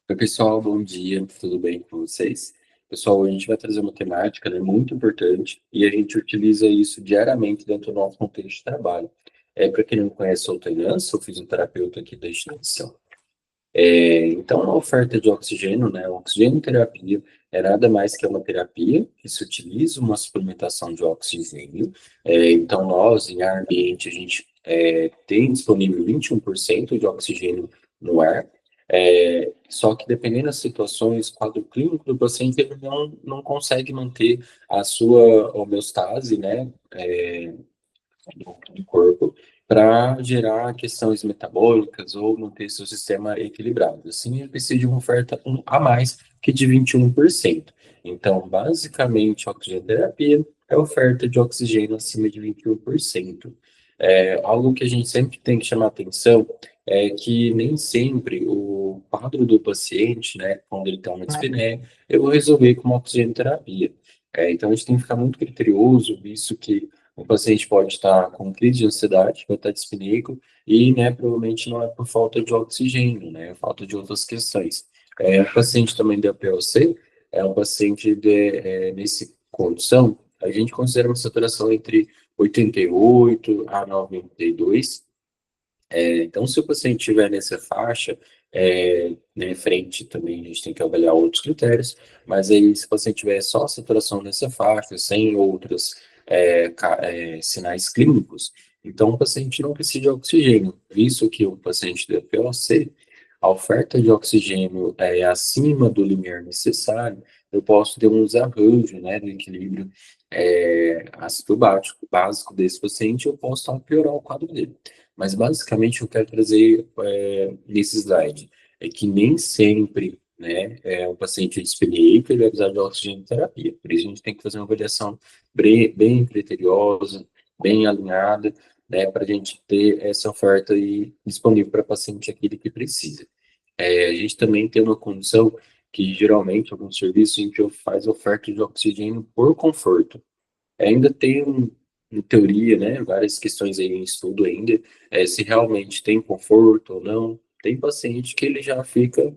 Oi, pessoal, bom dia, tudo bem com vocês? Pessoal, hoje a gente vai trazer uma temática, né, muito importante e a gente utiliza isso diariamente dentro do nosso contexto de trabalho. Para quem não conhece, eu sou o Tainan, sou fisioterapeuta aqui da instituição. Então, a oferta de oxigênio, né, oxigênio terapia é nada mais que uma terapia que se utiliza uma suplementação de oxigênio. Então, nós, em ar ambiente, a gente tem disponível 21% de oxigênio no ar, só que dependendo das situações, o quadro clínico do paciente, ele não consegue manter a sua homeostase, né, do corpo para gerar questões metabólicas ou manter seu sistema equilibrado. Assim, ele precisa de uma oferta a mais que de 21%. Então, basicamente, a oxigenoterapia é oferta de oxigênio acima de 21%. Algo que a gente sempre tem que chamar atenção é que nem sempre o quadro do paciente, né, quando ele está uma dispneia, eu vou resolver com uma oxigenoterapia. Então, a gente tem que ficar muito criterioso, visto que o paciente pode estar com crise de ansiedade, vai estar dispneico, e, né, provavelmente não é por falta de oxigênio, né, é falta de outras questões. O paciente também da POC é um paciente nesse condição, a gente considera uma saturação entre 88 a 92. Então, se o paciente estiver nessa faixa, né, frente também a gente tem que avaliar outros critérios, mas aí se o paciente tiver só saturação nessa faixa, sem outros sinais clínicos, então o paciente não precisa de oxigênio, visto que o paciente da POC, a oferta de oxigênio é acima do limiar necessário, eu posso ter um desarranjo, né, do equilíbrio ácido básico desse paciente, eu posso piorar o quadro dele. Mas basicamente eu quero trazer nesse slide é que nem sempre, né, o paciente dispneico ele vai precisar de oxigênio terapia. Por isso a gente tem que fazer uma avaliação bem criteriosa, bem alinhada, né, para a gente ter essa oferta aí disponível para o paciente aquele que precisa. A gente também tem uma condição que geralmente alguns serviços a gente faz oferta de oxigênio por conforto. Ainda tem, em teoria, né, várias questões aí em estudo ainda, se realmente tem conforto ou não. Tem paciente que ele já fica,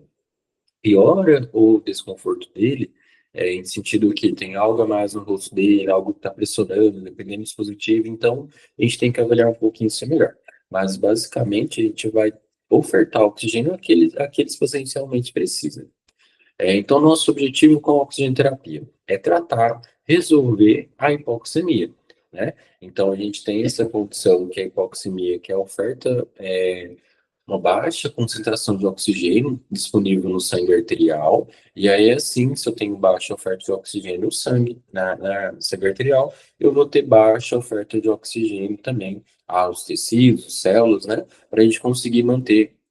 piora o desconforto dele, em sentido que tem algo a mais no rosto dele, algo que está pressionando, dependendo do dispositivo, então a gente tem que avaliar um pouquinho isso melhor. Mas, basicamente, a gente vai ofertar oxigênio àqueles pacientes que realmente precisam. Então, nosso objetivo com a oxigenoterapia é tratar, resolver a hipoxemia, né? Então, a gente tem essa condição que é a hipoxemia, que é a oferta, uma baixa concentração de oxigênio disponível no sangue arterial, e aí, assim, se eu tenho baixa oferta de oxigênio no sangue, na sangue arterial, eu vou ter baixa oferta de oxigênio também aos tecidos, células, né? Para a gente conseguir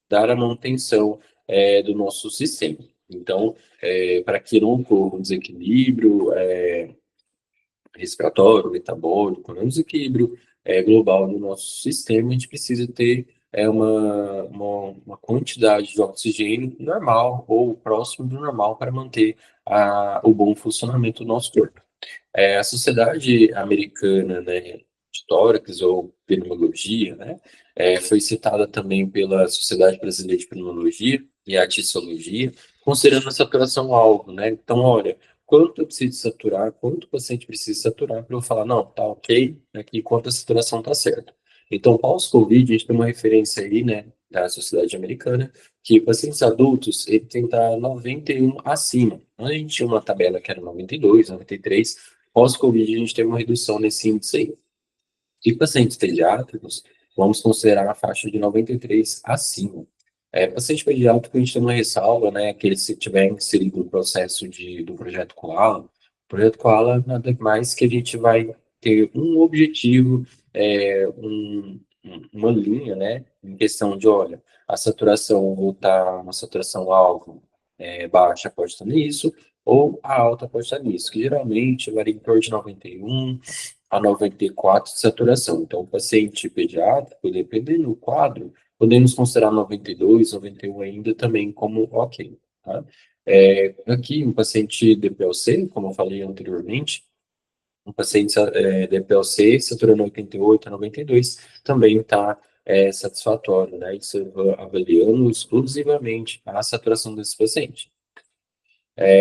dar a manutenção, do nosso sistema. Então, para que não ocorra um desequilíbrio respiratório, metabólico, um desequilíbrio global do nosso sistema, a gente precisa ter uma quantidade de oxigênio normal ou próximo do normal para manter o bom funcionamento do nosso corpo. A Sociedade Americana, né, de Tórax ou Pneumologia, né, foi citada também pela Sociedade Brasileira de Pneumologia e a Tissologia, considerando a saturação-alvo, né? Então, olha, quanto eu preciso saturar, quanto o paciente precisa saturar para eu falar, não, tá ok, aqui quanto a saturação tá certa. Então, pós-Covid, a gente tem uma referência aí, né, da Sociedade Americana, que pacientes adultos, ele tem que estar 91 acima. A gente tinha uma tabela que era 92, 93, pós-Covid, a gente teve uma redução nesse índice aí. E pacientes pediátricos, vamos considerar a faixa de 93 acima. Paciente pediátrico, a gente tem uma ressalva, né, que ele se tiver inserido no processo do projeto Koala. O projeto Koala nada mais que a gente vai ter um objetivo, uma linha, né, em questão de, olha, a saturação ou tá uma saturação alvo baixa pode estar nisso, ou a alta pode estar nisso, que geralmente varia em torno de 91 a 94 de saturação. Então, o paciente pediátrico, dependendo do quadro, podemos considerar 92, 91 ainda também como ok. Tá? Aqui, um paciente DPLC, como eu falei anteriormente, um paciente DPLC saturando 88 a 92, também está satisfatório, né? Isso avaliando exclusivamente a saturação desse paciente.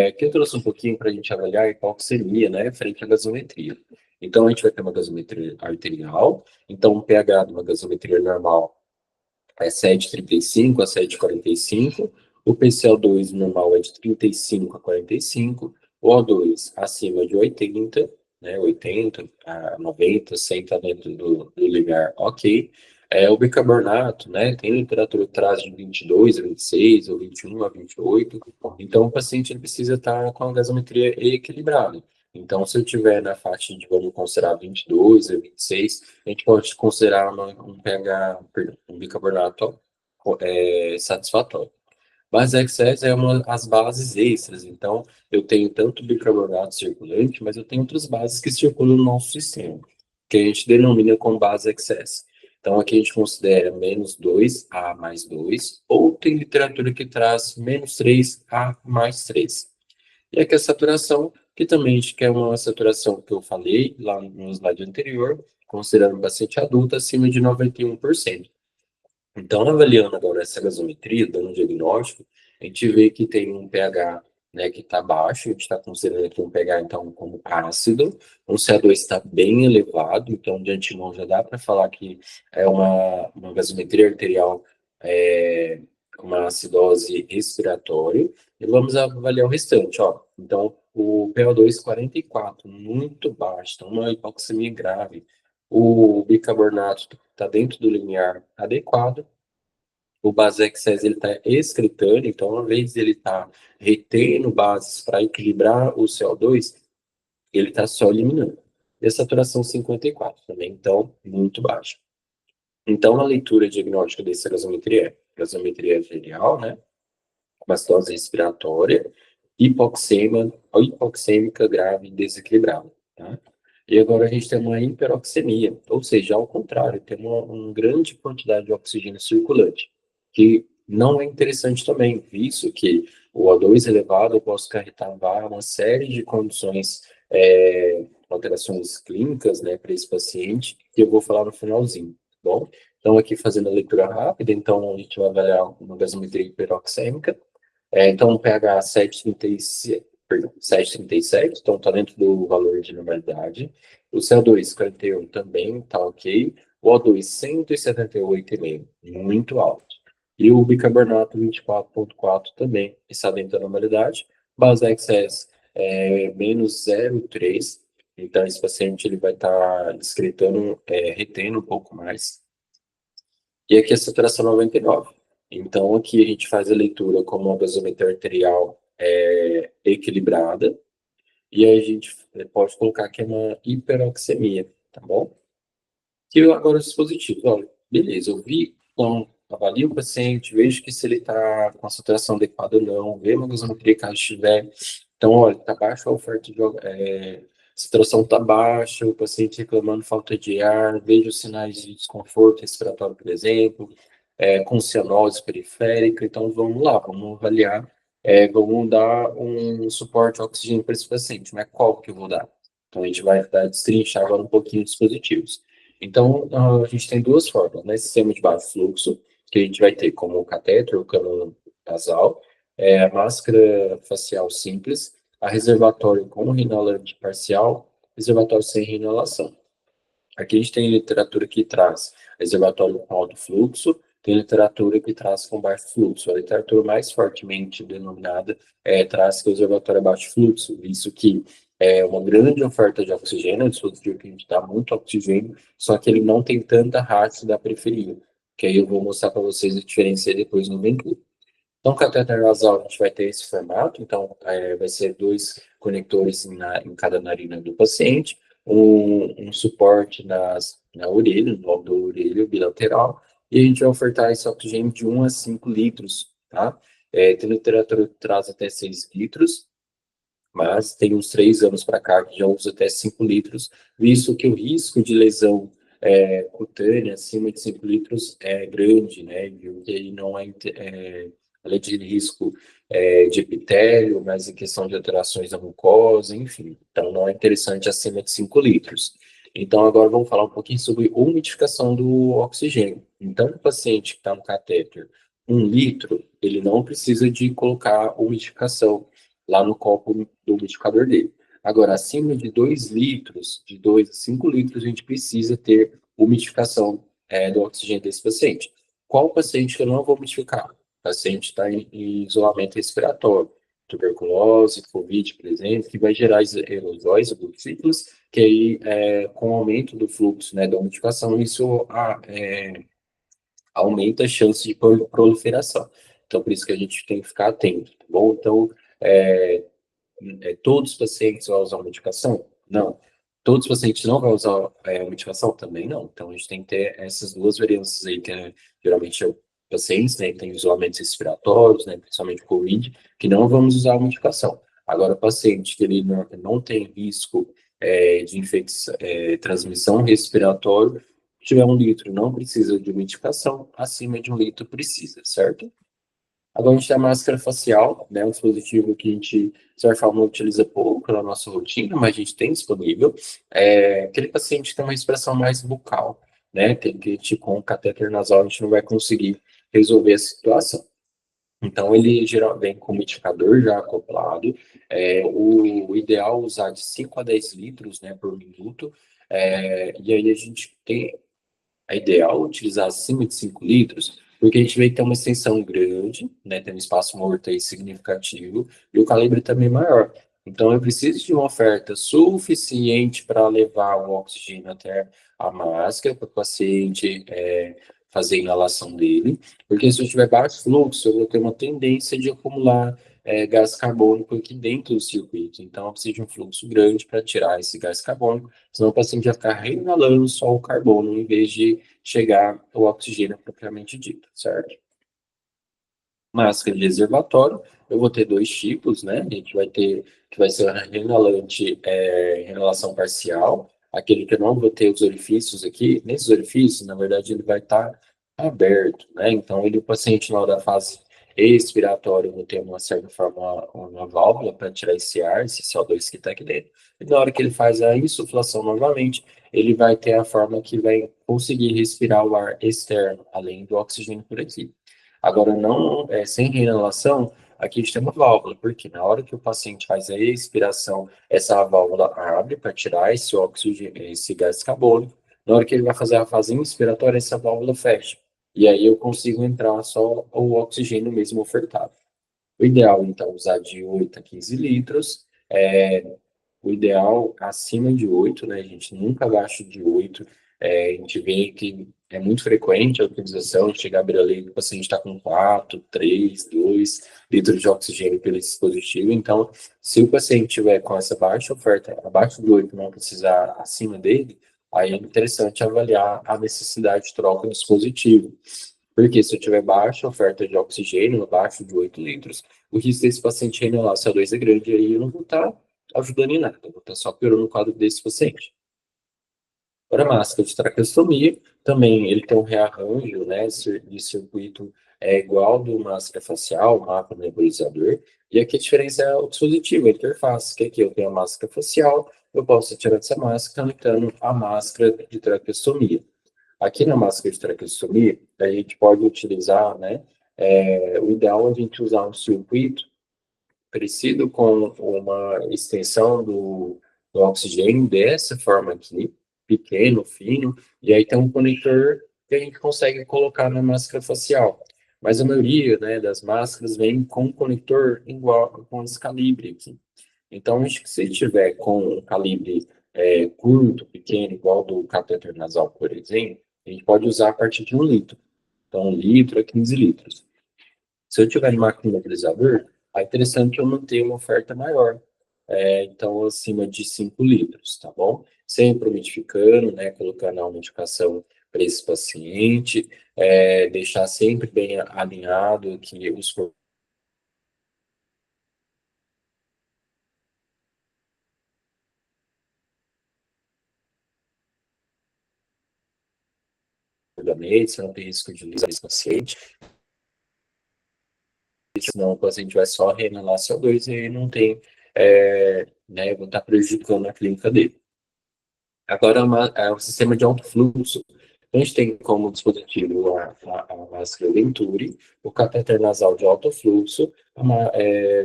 Aqui eu trouxe um pouquinho para a gente avaliar a hipoxemia, né, frente à gasometria. Então, a gente vai ter uma gasometria arterial, então o pH de uma gasometria normal é 7,35 a 7,45, o PCO2 normal é de 35 a 45, o O2 acima de 80, né, 80 a 90, 100 está dentro do limiar ok. O bicarbonato, né, tem literatura que traz de 22 a 26, ou 21 a 28, então o paciente ele precisa estar com a gasometria equilibrada. Então, se eu tiver na faixa de, vamos considerar 22 a 26, a gente pode considerar um pH, perdão, um bicarbonato satisfatório. Base excess é uma as bases extras, então eu tenho tanto bicarbonato circulante, mas eu tenho outras bases que circulam no nosso sistema, que a gente denomina como base excess. Então aqui a gente considera menos 2 A mais 2, ou tem literatura que traz menos 3 A mais 3. E aqui a saturação, que também a gente quer uma saturação que eu falei lá no slide anterior, considerando o paciente adulto acima de 91%. Então, avaliando agora essa gasometria, dando um diagnóstico, a gente vê que tem um pH, né, que está baixo, a gente está considerando aqui um pH, então, como ácido, um CO2 está bem elevado, então, de antemão já dá para falar que é uma gasometria arterial, é, uma acidose respiratória, e vamos avaliar o restante, ó. Então, o PO2 44, muito baixo, então, uma hipoxemia grave. O bicarbonato está dentro do limiar adequado. O Basexes ele está excretando, então, uma vez ele está retendo bases para equilibrar o CO2, ele está só eliminando. E a saturação 54 também, então, muito baixa. Então, a leitura diagnóstica dessa gasometria arterial, né? Mastose respiratória, hipoxêmica grave desequilibrada, tá? E agora a gente tem uma hiperoxemia, ou seja, ao contrário, tem uma grande quantidade de oxigênio circulante, que não é interessante também, visto que o O2 elevado eu posso acarretar uma série de condições, alterações clínicas, né, para esse paciente, que eu vou falar no finalzinho, tá bom? Então, aqui fazendo a leitura rápida, então a gente vai avaliar uma gasometria hiperoxêmica, então, o pH 7,37, perdão, 7,37, então está dentro do valor de normalidade. O CO2, 41, também está ok. O O2, 178,5, muito alto. E o bicarbonato, 24,4, também está dentro da normalidade. Base excess, menos 0,3. Então, esse paciente ele vai estar excretando, retendo um pouco mais. E aqui a saturação 99. Então, aqui a gente faz a leitura como uma gasometria arterial equilibrada, e aí a gente pode colocar que é uma hiperoxemia, tá bom? Que agora os dispositivos, olha, beleza, eu vi, então, avalio o paciente, vejo que se ele está com a saturação adequada ou não, vejo uma gasometria caso estiver. Então, olha, está baixa a oferta de saturação está baixa, o paciente reclamando falta de ar, vejo sinais de desconforto respiratório, por exemplo, com cianose periférica, então vamos lá, vamos avaliar, vamos dar um suporte ao oxigênio para esse paciente, mas qual que eu vou dar? Então a gente vai destrinchar agora um pouquinho os dispositivos. Então, a gente tem duas formas, né? Sistema de baixo fluxo, que a gente vai ter como o catéter, o cano nasal, a máscara facial simples, a reservatório com rinolante parcial, reservatório sem rinolação. Aqui a gente tem literatura que traz reservatório com alto fluxo, tem literatura que traz com baixo fluxo. A literatura mais fortemente denominada traz que o reservatório é baixo fluxo, isso que é uma grande oferta de oxigênio, o dispositivo que a gente dá muito oxigênio, só que ele não tem tanta rádio da periferia, que aí eu vou mostrar para vocês a diferença depois no ventrículo. Então, catéter nasal, a gente vai ter esse formato, então, vai ser dois conectores em cada narina do paciente, um suporte na orelha, no lobo da orelha bilateral, e a gente vai ofertar esse oxigênio de 1 a 5 litros, tá? Tem literatura que traz até 6 litros, mas tem uns 3 anos para cá que já usa até 5 litros, visto que o risco de lesão cutânea acima de 5 litros é grande, né? Viu? E aí não além de risco de epitélio, mas em questão de alterações da mucosa, enfim. Então não é interessante acima de 5 litros. Então, agora vamos falar um pouquinho sobre umidificação do oxigênio. Então, o paciente que está no catéter 1 litro, ele não precisa de colocar umidificação lá no copo do umidificador dele. Agora, acima de 2 litros, de 2 a 5 litros, a gente precisa ter umidificação do oxigênio desse paciente. Qual paciente que eu não vou umidificar? O paciente está em isolamento respiratório, tuberculose, Covid, por exemplo, que vai gerar aerosóis, gotículas, que aí, com o aumento do fluxo, né, da umidificação, isso aumenta a chance de proliferação. Então, por isso que a gente tem que ficar atento, tá bom? Então, é, todos os pacientes vão usar medicação? Não. Todos os pacientes não vão usar medicação? Também não. Então, a gente tem que ter essas duas variâncias aí, que geralmente é pacientes, né, que têm isolamentos respiratórios, né, principalmente COVID, que não vamos usar a medicação. Agora, o paciente que ele não tem risco de infecção, transmissão respiratória, se tiver 1 litro, não precisa de medicação, acima de 1 litro precisa, certo? Agora a gente tem a máscara facial, né, um dispositivo que a gente, de certa forma, utiliza pouco na nossa rotina, mas a gente tem disponível. Aquele paciente que tem uma expressão mais bucal, né, tem que, tipo, com um catéter nasal, a gente não vai conseguir resolver a situação. Então, ele geralmente vem com umidificador já acoplado. O ideal é usar de 5 a 10 litros, né, por minuto. E aí a gente tem é ideal utilizar acima de 5 litros, porque a gente vê que tem uma extensão grande, né, tem um espaço morto aí significativo, e o calibre também maior. Então, eu preciso de uma oferta suficiente para levar o oxigênio até a máscara, para o paciente fazer a inalação dele, porque se eu tiver baixo fluxo, eu vou ter uma tendência de acumular gás carbônico aqui dentro do circuito. Então, eu preciso de um fluxo grande para tirar esse gás carbônico, senão o paciente vai ficar reinalando só o carbono, em vez de chegar o oxigênio propriamente dito, certo? Máscara de reservatório, eu vou ter dois tipos, né? A gente vai ter, que vai ser a reinalante, inalação parcial, aquele que eu não vou ter os orifícios aqui. Nesses orifícios, na verdade, ele vai estar aberto, né? Então, o paciente, na hora da fase expiratória, vai ter uma certa forma, uma válvula para tirar esse ar, esse CO2 que está aqui dentro. E na hora que ele faz a insuflação novamente, ele vai ter a forma que vai conseguir respirar o ar externo, além do oxigênio por aqui. Agora, não, sem reinalação, aqui a gente tem uma válvula, porque na hora que o paciente faz a expiração, essa válvula abre para tirar esse oxigênio, esse gás carbônico. Na hora que ele vai fazer a fase inspiratória, essa válvula fecha. E aí eu consigo entrar só o oxigênio mesmo ofertado. O ideal, então, usar de 8 a 15 litros. O ideal acima de 8, né? A gente nunca abaixo de 8. A gente vê que é muito frequente a utilização, chegar a beira ali, o paciente está com 4, 3, 2 litros de oxigênio pelo dispositivo. Então, se o paciente tiver com essa baixa oferta, abaixo de 8, não precisar acima dele, aí é interessante avaliar a necessidade de troca do dispositivo. Porque se eu tiver baixa oferta de oxigênio, abaixo de 8 litros, o risco desse paciente reinalar CO2 é grande, e aí eu não vou estar ajudando em nada, eu vou estar só piorando o quadro desse paciente. Para a máscara de traqueostomia, também ele tem um rearranjo, né, de circuito igual do máscara facial, macro nebulizador, e aqui a diferença é o dispositivo, a interface, que aqui eu tenho a máscara facial, eu posso tirar essa máscara conectando a máscara de traqueostomia. Aqui na máscara de traqueostomia, a gente pode utilizar, né, o ideal é a gente usar um circuito parecido com uma extensão do oxigênio dessa forma aqui, pequeno, fino, e aí tem um conector que a gente consegue colocar na máscara facial. Mas a maioria, né, das máscaras vem com um conector igual, com esse calibre aqui. Então, acho que se tiver com um calibre curto, pequeno, igual do catéter nasal, por exemplo, a gente pode usar a partir de 1 litro. Então, 1 litro a 15 litros. Se eu tiver macromobilizador, é interessante que eu mantenha uma oferta maior. Então, acima de 5 litros, tá bom? Sempre umidificando, né? Colocando a umidificação para esse paciente, deixar sempre bem alinhado que os orgânicos, você não tem risco de lesar esse paciente, senão o paciente vai só reinalar CO2 e aí não tem, né? Vou estar prejudicando a clínica dele. Agora, é um sistema de alto fluxo. A gente tem como dispositivo a máscara Venturi, o catéter nasal de alto fluxo,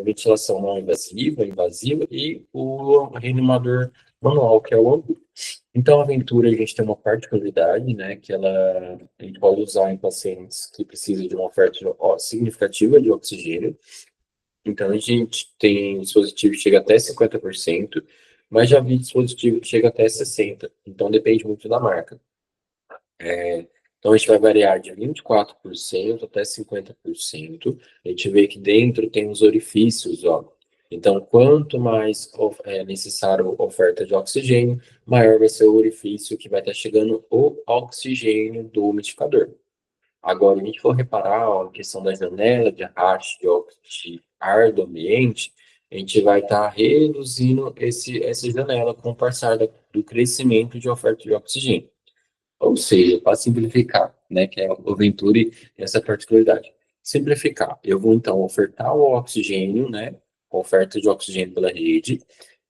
ventilação não invasiva, invasiva, e o reanimador manual, que é o Ambu. Então, a Venturi, a gente tem uma particularidade, né, que a gente pode usar em pacientes que precisam de uma oferta significativa de oxigênio. Então, a gente tem dispositivo que chega até 50%, mas já vi dispositivo que chega até 60%. Então, depende muito da marca. Então, a gente vai variar de 24% até 50%. A gente vê que dentro tem os orifícios, ó. Então, quanto mais é necessário oferta de oxigênio, maior vai ser o orifício que vai estar chegando o oxigênio do umidificador. Agora, a gente for reparar ó, a questão da janela de arraste de ar do ambiente, a gente vai estar reduzindo essa janela com o passar do crescimento de oferta de oxigênio. Ou seja, para simplificar, né, que é o Venturi tem essa particularidade. Simplificar, eu vou então ofertar o oxigênio, né, a oferta de oxigênio pela rede,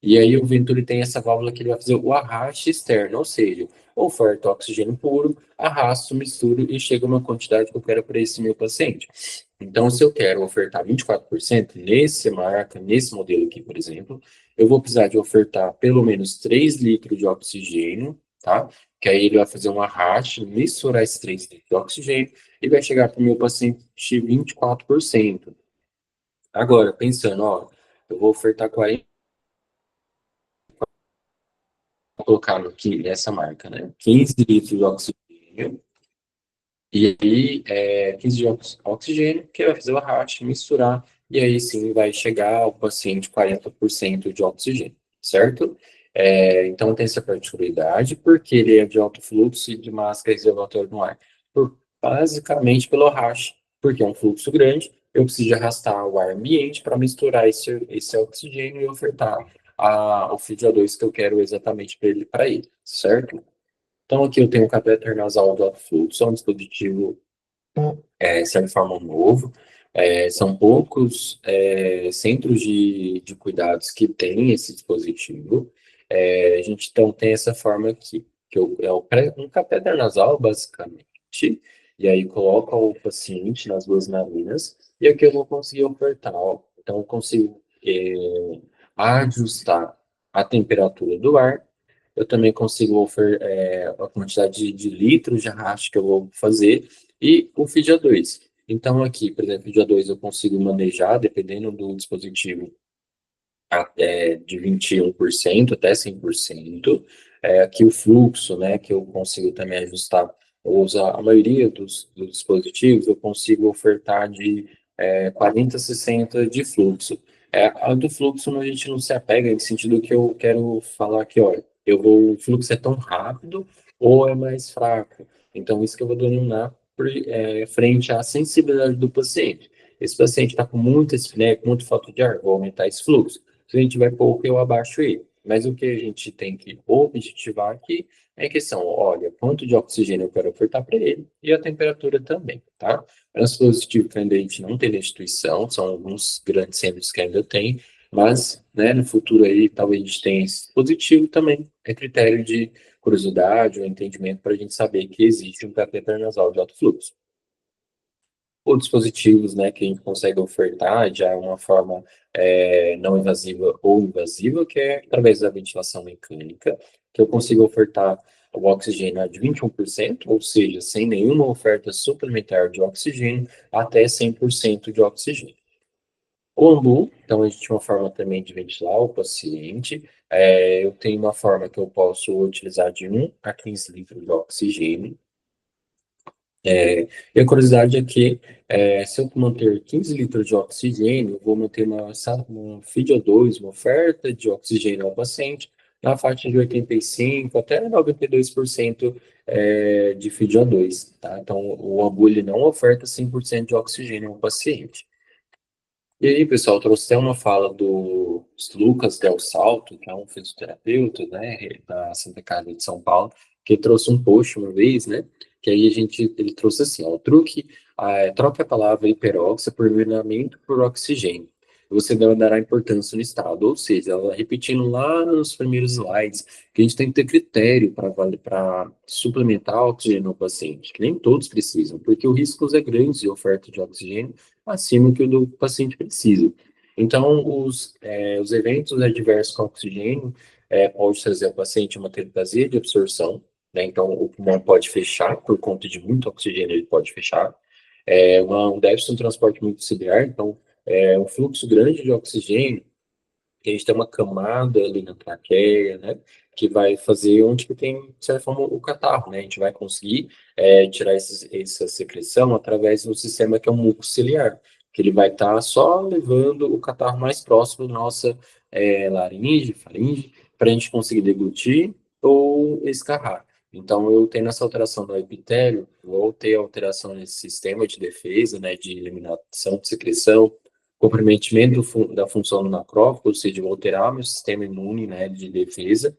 e aí o Venturi tem essa válvula que ele vai fazer o arraste externo, ou seja, oferta oxigênio puro, arrasto, misturo e chega uma quantidade que eu quero para esse meu paciente. Então, se eu quero ofertar 24%, nesse marca, nesse modelo aqui, por exemplo, eu vou precisar de ofertar pelo menos 3 litros de oxigênio, tá? Que aí ele vai fazer um arraste, misturar esses 3 litros de oxigênio e vai chegar para o meu paciente 24%. Agora, pensando, ó, eu vou ofertar 40, vou colocar aqui nessa marca, né? 15 litros de oxigênio, e aí 15 de oxigênio, que vai fazer o arraste, misturar, e aí sim vai chegar ao paciente 40% de oxigênio, certo? Então tem essa particularidade, porque ele é de alto fluxo e de máscara reservatória no ar. Basicamente pelo arraste, porque é um fluxo grande, eu preciso de arrastar o ar ambiente para misturar esse oxigênio e ofertar o fio de O2 que eu quero exatamente para ele, certo? Então aqui eu tenho um catéter nasal de alto fluxo, é um dispositivo de forma novo. São poucos centros de cuidados que têm esse dispositivo. A gente então tem essa forma aqui, um catéter nasal, basicamente, e aí coloca o paciente nas duas narinas, e aqui eu vou conseguir ofertar, ó. Então eu consigo ajustar a temperatura do ar, eu também consigo a quantidade de litros de arraste que eu vou fazer, e o FIDIA 2. Então, aqui, por exemplo, o FIDIA 2 eu consigo manejar, dependendo do dispositivo, até de 21% até 100%. Aqui o fluxo, né, que eu consigo também ajustar, eu uso a maioria dos dispositivos, eu consigo ofertar de 40 a 60 de fluxo. A do fluxo a gente não se apega, no sentido que eu quero falar que, olha, o fluxo é tão rápido ou é mais fraco. Então, isso que eu vou denominar frente à sensibilidade do paciente. Esse paciente está com muita espinéia, com muito falta de ar, vou aumentar esse fluxo. Se a gente tiver pouco, eu abaixo ele. Mas o que a gente tem que objetivar aqui é a questão, olha, quanto de oxigênio eu quero ofertar para ele e a temperatura também, tá? É um dispositivo que ainda a gente não tem na instituição, são alguns grandes centros que ainda tem, mas, né, no futuro aí, talvez a gente tenha esse dispositivo também, é critério de curiosidade ou entendimento para a gente saber que existe um cateter nasal de alto fluxo ou dispositivos, né, que a gente consegue ofertar já é uma forma não invasiva ou invasiva, que é através da ventilação mecânica, que eu consigo ofertar o oxigênio de 21%, ou seja, sem nenhuma oferta suplementar de oxigênio, até 100% de oxigênio. O AMBU, então a gente tem uma forma também de ventilar o paciente. Eu tenho uma forma que eu posso utilizar de 1 a 15 litros de oxigênio. E a curiosidade é que, se eu manter 15 litros de oxigênio, eu vou manter uma FIDO2, uma oferta de oxigênio ao paciente, na faixa de 85% até 92% de FIDO2, tá? Então, o AMBU ele não oferta 100% de oxigênio ao paciente. E aí, pessoal, trouxe até uma fala do Lucas Del Salto, que é um fisioterapeuta, né, da Santa Casa de São Paulo, que trouxe um post uma vez, né, que aí ele trouxe assim, ó, o truque, troque a palavra hiperóxia por envenenamento por oxigênio. você dará importância no estado. Ou seja, ela repetindo lá nos primeiros slides, que a gente tem que ter critério para suplementar oxigênio ao paciente, que nem todos precisam, porque o risco é grande de oferta de oxigênio acima do que o do paciente precisa. Então, os eventos adversos com oxigênio pode trazer ao paciente uma tetraplasia de absorção, né? Então, o pulmão pode fechar, por conta de muito oxigênio, ele pode fechar. Um déficit no transporte muito ciliar, então, um fluxo grande de oxigênio, que a gente tem uma camada ali na traqueia, né? Que vai fazer onde que tem, de certa forma, o catarro, né? A gente vai conseguir tirar essa secreção através do sistema que é o muco ciliar, que ele vai estar só levando o catarro mais próximo da nossa laringe, faringe, para a gente conseguir deglutir ou escarrar. Então, eu tendo essa alteração do epitélio, vou ter alteração nesse sistema de defesa, né, de eliminação de secreção, comprometimento da função do macrófago, ou seja, vou alterar meu sistema imune, né, de defesa,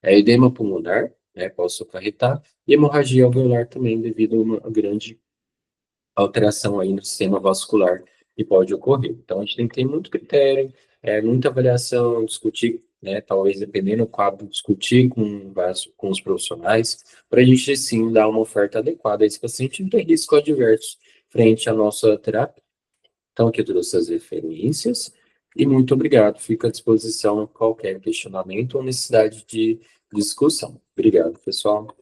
edema pulmonar, né, posso acarretar, e hemorragia alveolar também, devido a uma grande alteração aí no sistema vascular que pode ocorrer. Então, a gente tem que ter muito critério, muita avaliação, discutir, né, talvez dependendo do quadro, discutir com os profissionais, para a gente, sim, dar uma oferta adequada a esse paciente e não ter risco adverso frente à nossa terapia. Então, aqui eu trouxe as referências e muito obrigado. Fico à disposição qualquer questionamento ou necessidade de discussão. Obrigado, pessoal.